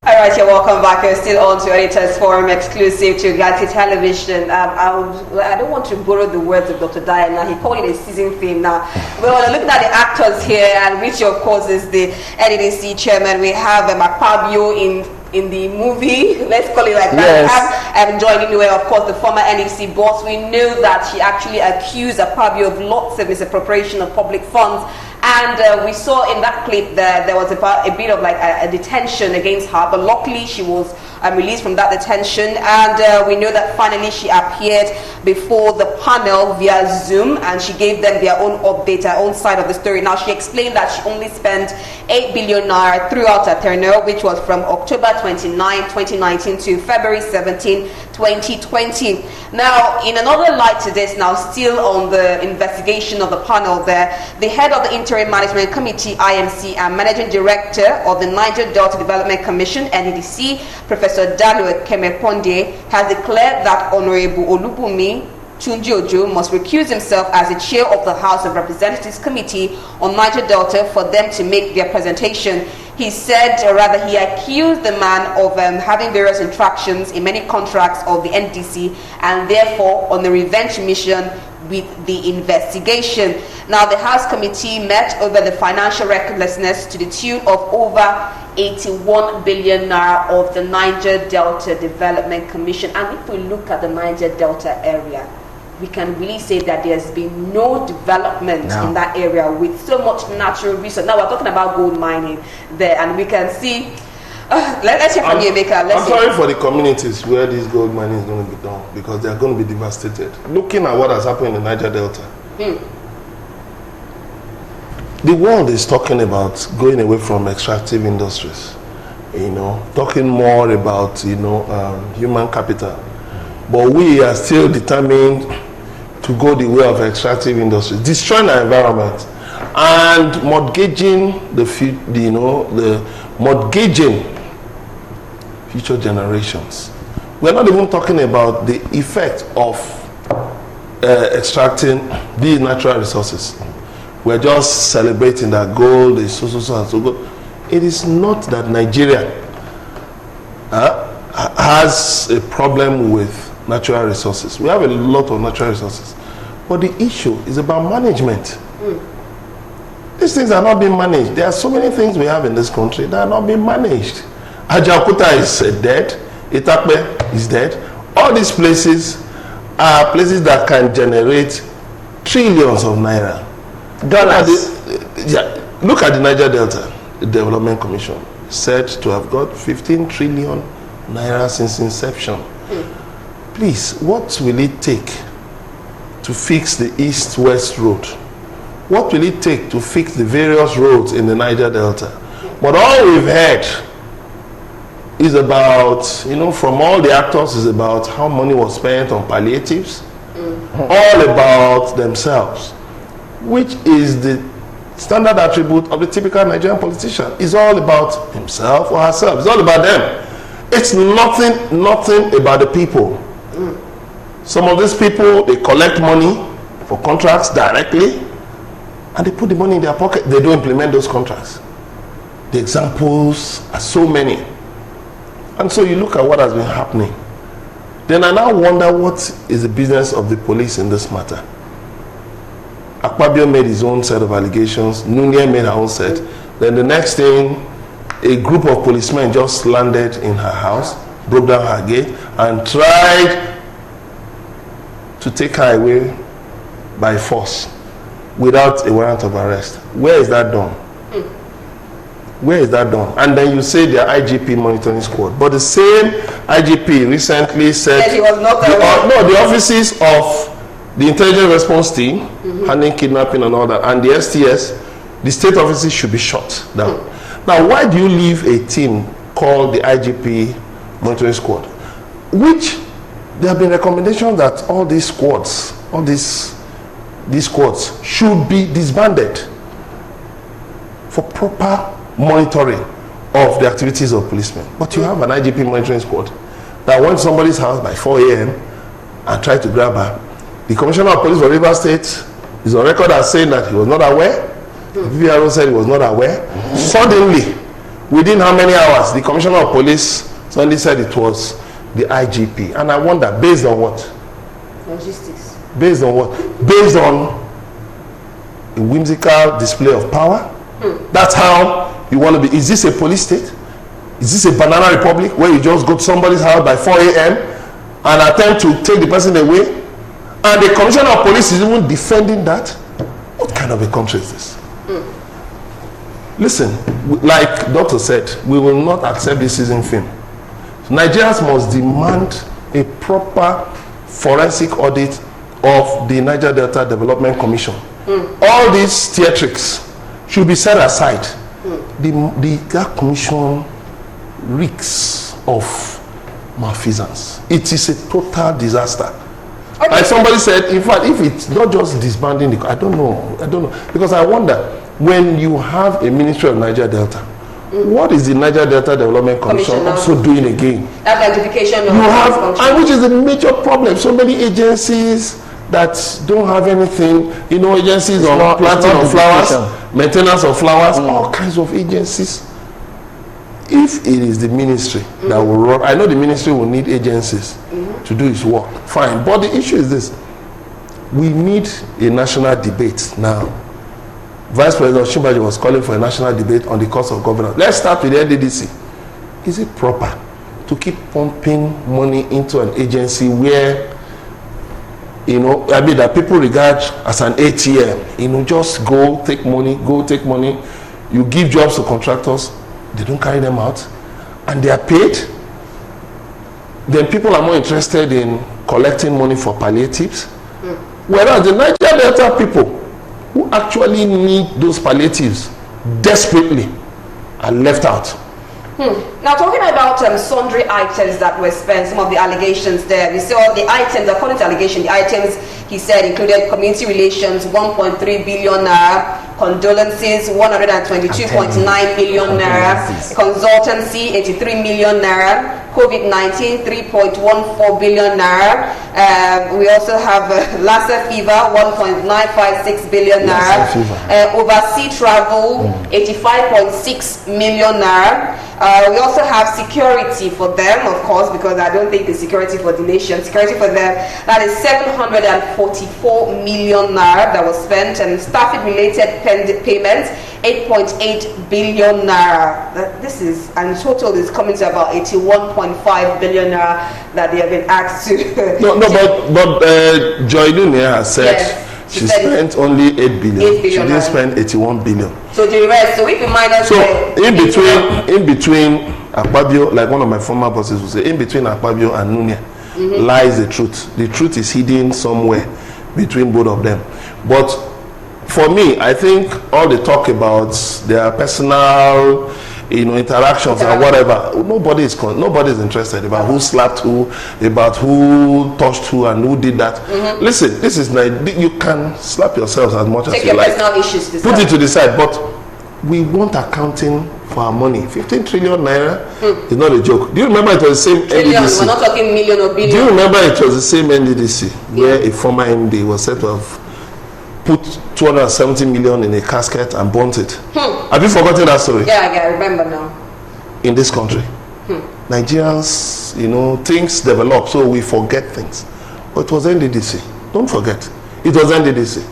All right, you're welcome back. You're still on to Editors Forum exclusive to Galaxy Television. I don't want to borrow the words of Dr. Diana. He called it a season theme now. We're looking at the actors here, and which of course is the NDDC chairman. We have Akpabio in the movie, let's call it like that. Yes. We have Joy Iniwe, of course, the former NDC boss. We know that she actually accused Akpabio of lots of misappropriation of public funds. And we saw in that clip that there was a bit of like a detention against her, but luckily she was released from that detention. And we know that finally she appeared before the panel via Zoom, and she gave them their own update, her own side of the story. Now, she explained that she only spent 8 billion naira throughout her tenure, which was from October 29, 2019 to February 17, 2020. Now, in another light to this, now still on the investigation of the panel there, the head of the Interim Management Committee, IMC, and Managing Director of the Niger Delta Development Commission, NDDC, Professor Dalu Kemeponde, has declared that Honorable Olubunmi Tunji-Ojo must recuse himself as the chair of the House of Representatives Committee on Niger Delta for them to make their presentation. He said, or rather he accused the man of having various interactions in many contracts of the NDC and therefore on the revenge mission with the investigation. Now, the House Committee met over the financial recklessness to the tune of over 81 billion naira of the Niger Delta Development Commission. And if we look at the Niger Delta area, we can really say that there's been no development in that area with so much natural resource. Now we're talking about gold mining there, and we can see. Let's hear from you, Emeka. I'm sorry for the communities where this gold mining is going to be done, because they are going to be devastated. Looking at what has happened in the Niger Delta, the world is talking about going away from extractive industries. Talking more about human capital, but we are still determined to go the way of extractive industries, destroying our environment and mortgaging mortgaging future generations. We're not even talking about the effect of extracting these natural resources. We're just celebrating that gold is so good. It is not that Nigeria has a problem with natural resources. We have a lot of natural resources, but the issue is about management. These things are not being managed. There are so many things we have in this country that are not being managed. Ajaokuta is dead. Itakpe is dead. All these places are places that can generate trillions of naira. Look at the Niger Delta Development Commission, said to have got 15 trillion naira since inception. Please, what will it take to fix the east-west road? What will it take to fix the various roads in the Niger Delta? But all we've heard is about, from all the actors, is about how money was spent on palliatives, all about themselves, which is the standard attribute of the typical Nigerian politician. It's all about himself or herself. It's all about them. It's nothing about the people. Some of these people, they collect money for contracts directly, and they put the money in their pocket. They don't implement those contracts. The examples are so many. And so you look at what has been happening. Then I now wonder, what is the business of the police in this matter? Akpabio made his own set of allegations. Nunye made her own set. Then the next thing, a group of policemen just landed in her house, broke down her gate, and tried to take her away by force without a warrant of arrest. Where is that done? Where is that done? And then you say they are IGP monitoring squad. But the same IGP recently said that he was not the offices of the intelligence response team, handling kidnapping and all that, and the STS, the state offices should be shut down. Now, why do you leave a team called the IGP monitoring squad, which there have been recommendations that all these squads, these squads should be disbanded for proper monitoring of the activities of policemen. But you have an IGP monitoring squad that went to somebody's house by 4 a.m. and tried to grab her. The Commissioner of Police for Rivers State is on record as saying that he was not aware. The PPRO said he was not aware. Suddenly, Within how many hours? The Commissioner of Police suddenly said it was the IGP. And I wonder, based on what? Logistics. Based on what? Based on a whimsical display of power? That's how you want to be. Is this a police state? Is this a banana republic where you just go to somebody's house by 4 a.m. and attempt to take the person away? And the Commissioner of Police is even defending that? What kind of a country is this? Listen, like Doctor said, we will not accept this season film. Nigerians must demand a proper forensic audit of the Niger Delta Development Commission. All these theatrics should be set aside. That commission reeks of malfeasance. It is a total disaster. Okay. Like somebody said, in fact, if it's not just disbanding I don't know, because I wonder, when you have a Ministry of Niger Delta, what is the Niger Delta Development Commission also doing again? That identification of and which is a major problem. So many agencies that don't have anything, agencies on planting of flowers, maintenance of flowers, all kinds of agencies. If it is the ministry that will run, I know the ministry will need agencies to do its work, fine. But the issue is this: we need a national debate now. Vice President Shimbaji was calling for a national debate on the cost of governance. Let's start with the NDDC. Is it proper to keep pumping money into an agency where, that people regard as an ATM? Just go take money. You give jobs to contractors, they don't carry them out, and they are paid. Then people are more interested in collecting money for palliatives. Whereas the Niger Delta people who actually need those palliatives desperately are left out. Now, talking about sundry items that were spent, some of the allegations there, we saw the items, according to allegation, the items he said included community relations, 1.3 billion naira, condolences, 122.9 million naira, consultancy, 83 million naira, COVID-19, 3.14 billion naira. We also have Lassa fever, 1.956 billion naira. Overseas travel, 85.6 million naira. We also have security for them, of course, because I don't think it's security for the nation. Security for them, that is 744 million naira that was spent, and staffing-related payments, 8.8 billion naira. This is, and total is coming to about 81.5 billion naira that they have been asked to. But Joy Dunia has said. Yes. She spent only 8 billion. She didn't spend 81 billion. So the rest, so if you minus in between Akpabio, like one of my former bosses would say, in between Akpabio and Nunia lies the truth. The truth is hidden somewhere between both of them. But for me, I think all the talk about their personal interactions and whatever, nobody is interested about who slapped who, about who touched who and who did that. Listen, this is you can slap yourselves as much as you like. Put it to the side, but we want accounting for our money. 15 trillion naira is not a joke. Do you remember it was the same NDDC? We're not talking million or billion. Do you remember it was the same NDDC where a former MD was said to have put 270 million in a casket and burnt it? Have you forgotten that story? Yeah, I remember now. In this country, Nigerians, things develop, so we forget things. But it was NDDC. Don't forget, it was NDDC.